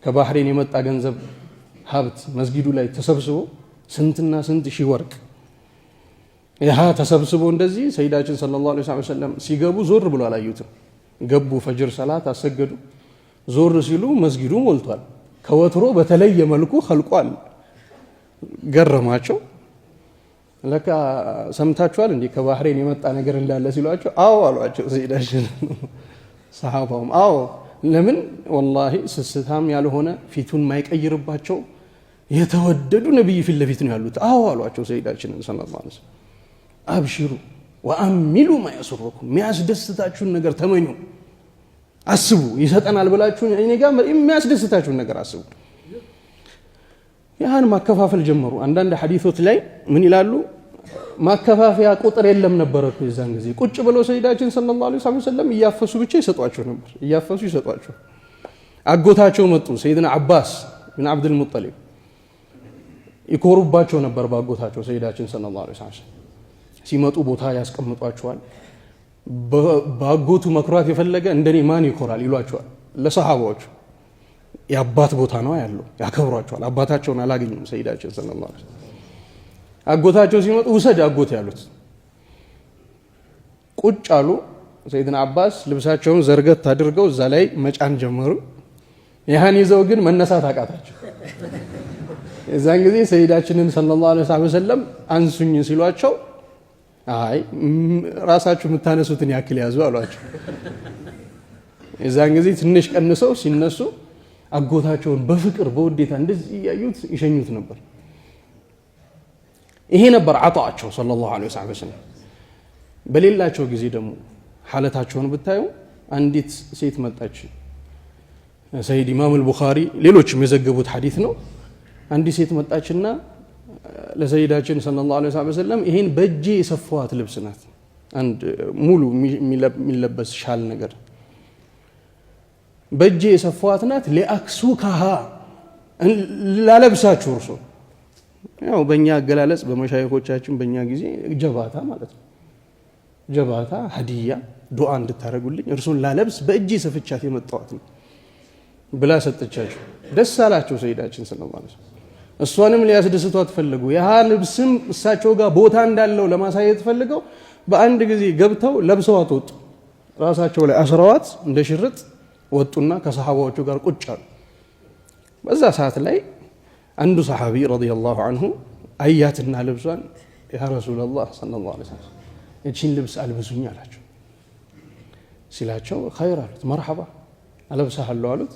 ከባህሬን የመጣ ገንዘብ ሀብት መስጊዱ ላይ ተሰብስቦ ስንትና ስንት ሺህ ወርቅ ይሃ ተሰብስቦ እንደዚህ ሰይዳችን ሰለላሁ ዐለይሂ ወሰለም ሲገቡ ዞር ብሎ አላዩትም። ገቡ፣ ፈጅር ሰላት አሰገዱ። ዞር ሲሉ መስጊዱ ሞልቷል። ከወትሮ በተለየ መልኩ ኸልቋል። ገረማቸው። ለካ ሰምታችኋል እንዴ ከባህሬን የመጣ ነገር እንዳለ ሲሏቸው አዎ አሏቸው ሰይዳችን። ሰሃባውም አዎ ለምን ወላሂ ስስታም ያልሆነ ፊቱን ማይቀይርባቸው የተወደዱ ነብይ ፊት ለፊት ነው ያሉት። አዎ አሏቸው ሰይዳችንን ሰለላሁ ዐለይሂ ወሰለም። አብሽሩ ወአሚሉ ማ ያስሩኩም፣ የሚያስደስታችሁን ነገር ተመኙ፣ አስቡ። ይሰጠናል ብላችሁ እኔ ጋር የሚያስደስታችሁን ነገር አስቡ። ያን ማከፋፈል ጀመሩ። አንዳንድ ሐዲሶች ላይ ምን ይላሉ? ማከፋፈያ ቁጥር የለም ነበር እኮ የዛን ጊዜ። ቁጭ ብለው ሰይዳችን ሰለላሁ ዐለይሂ ወሰለም እያፈሱ ብቻ ይሰጧቸው ነበር፣ እያፈሱ ይሰጧቸው። አጎታቸው መጡ፣ ሰይድና አባስ ብን አብዱል ሙጠሊብ ይኮሩባቸው ነበር ባጎታቸው ሰይዳችን ሰለላሁ ዐለይሂ ወሰለም። ሲመጡ ቦታ ያስቀምጧቸዋል። ባጎቱ መኩራት የፈለገ እንደኔ ማን ይኮራል ይሏቸዋል ለሰሃባዎቹ። የአባት ቦታ ነው ያለው፣ ያከብሯቸዋል። አባታቸውን አላገኙም ሰይዳችን ሰለላሁ ዐለይሂ ወሰለም። አጎታቸው ሲመጡ ውሰድ አጎት ያሉት። ቁጭ አሉ። ሰይድና አባስ ልብሳቸውን ዘርገት አድርገው እዛ ላይ መጫን ጀመሩ። ያን ይዘው ግን መነሳት አቃታቸው። የዛን ጊዜ ሰይዳችንን ሰለላሁ ዐለይሂ ወሰለም አንሱኝ ሲሏቸው አይ ራሳችሁ የምታነሱትን ያክል ያዙ አሏቸው። የዛን ጊዜ ትንሽ ቀንሰው ሲነሱ አጎታቸውን በፍቅር በውዴታ እንደዚህ እያዩት ይሸኙት ነበር። ይሄ ነበር አጣቸው ሰለላሁ ዐለይሂ ወሰለም። በሌላቸው ጊዜ ደግሞ ሐለታቸውን ብታዩ አንዲት ሴት መጣች። ሰይድ ኢማም አልቡኻሪ ሌሎችም የዘገቡት ሐዲስ ነው። አንዲት ሴት መጣችና ለሰይዳችን ሰለላሁ ዐለይሂ ወሰለም ይሄን በእጄ የሰፋዋት ልብስ ናት፣ አንድ ሙሉ የሚለበስ ሻል ነገር በእጄ የሰፋዋት ናት። ለአክሱካሃ ላለብሳችሁ እርሶ ያው በእኛ አገላለጽ በመሻይኾቻችን በእኛ ጊዜ ጀባታ ማለት ነው። ጀባታ ሀዲያ ዱዓ እንድታረጉልኝ እርሱን ላለብስ በእጄ ሰፍቻት የመጣዋት ነው ብላ ሰጠቻቸው። ደስ አላቸው ሰይዳችን ሰለላሁ ዐለይሂ ወሰለም። እሷንም ሊያስደስቷት ፈለጉ። ያ ልብስም እሳቸው ጋር ቦታ እንዳለው ለማሳየት ፈልገው በአንድ ጊዜ ገብተው ለብሰዋት ወጡ። ራሳቸው ላይ አስረዋት እንደ ሽርጥ ወጡና ከሰሃባዎቹ ጋር ቁጭ አሉ። በዛ ሰዓት ላይ አንዱ ሰሃቢ ረዲየላሁ ዐንሁ አያትና ልብሷን ያ ረሱላህ ሰለላሁ ዐለይሂ ወሰለም እቺን ልብስ አልብሱኝ አላቸው። ሲላቸው ኸይር አሉት። መርሐባ አለብሳለሁ አሉት።